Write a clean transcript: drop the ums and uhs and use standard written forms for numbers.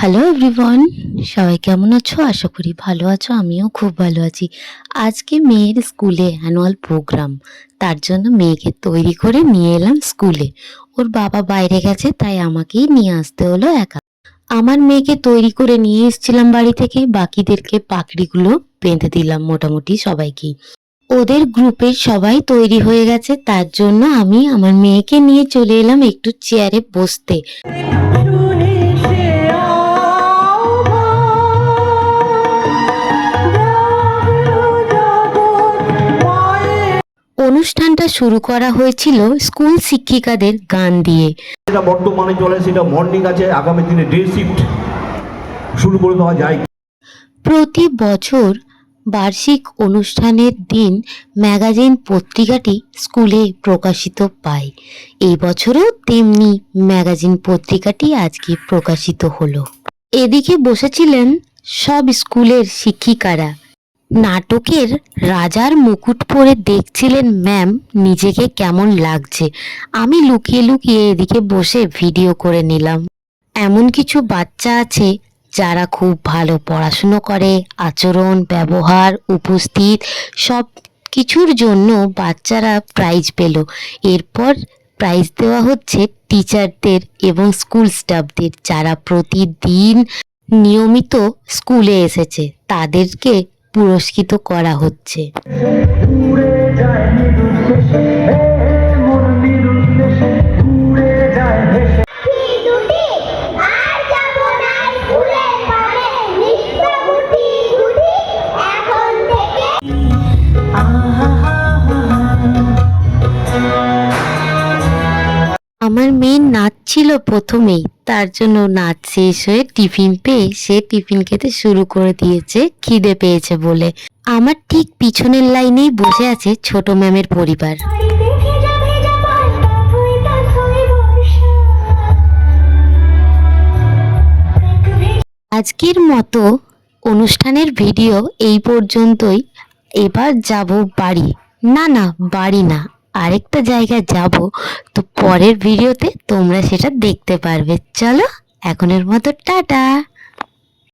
Hello everyone, সবাই কেমন আছো? আশা করি ভালো আছো। আমিও খুব ভালো আছি। আজকে মেয়ের স্কুলে অ্যানুয়াল প্রোগ্রাম, তার জন্য মেয়েকে তৈরি করে নিয়ে এলাম স্কুলে। ওর বাবা বাইরে গেছে, তাই আমাকেই নিয়ে আসতে হলো একা। আমার মেয়েকে তৈরি করে নিয়ে এসেছিলাম বাড়ি থেকে, বাকিদেরকে পাগড়িগুলো বেঁধে দিলাম মোটামুটি সবাইকেই। ওদের গ্রুপের সবাই তৈরি হয়ে গেছে, তার জন্য আমি আমার মেয়েকে নিয়ে চলে এলাম একটু চেয়ারে বসতে। অনুষ্ঠানটা শুরু করা হয়েছিল স্কুল শিক্ষিকাদের গান দিয়ে। যেটা বর্তমানে চলে সেটা মর্নিং আছে, আগামী দিনে ডে শিফট শুরু করে দেওয়া যায়। প্রতি বছর বার্ষিক অনুষ্ঠানের দিন ম্যাগাজিন পত্রিকাটি স্কুলে প্রকাশিত পায়। এই বছরও তেমনি ম্যাগাজিন পত্রিকাটি আজকে প্রকাশিত হলো। এদিকে বসেছিলেন সব স্কুলের শিক্ষিকারা। নাটকের রাজার মুকুট পরে দেখছিলেন ম্যাম নিজেকে কেমন লাগছে। আমি লুকিয়ে লুকিয়ে এদিকে বসে ভিডিও করে নিলাম। এমন কিছু বাচ্চা আছে যারা খুব ভালো পড়াশুনো করে, আচরণ, ব্যবহার, উপস্থিত সব কিছুর জন্য বাচ্চারা প্রাইজ পেল। এরপর প্রাইজ দেওয়া হচ্ছে টিচারদের এবং স্কুল স্টাফদের, যারা প্রতিদিন নিয়মিত স্কুলে এসেছে, তাদেরকে পুরস্কৃত করা হচ্ছে। আমার মেয়ে নাচছিল প্রথমেই, তার জন্য নাচ শেষ হয়ে টিফিন পেয়ে সে টিফিন খেতে শুরু করে দিয়েছে, খিদে পেয়েছে বলে। আমার ঠিক পিছনের লাইনেই বসে আছে ছোট ম্যামের পরিবার। আজকের মতো অনুষ্ঠানের ভিডিও এই পর্যন্তই। এবার যাব বাড়ি। না, বাড়ি না, আরেকটা জায়গায় যাব, তো পরের ভিডিওতে তোমরা সেটা দেখতে পারবে। চলো, এখনের মতো টাটা।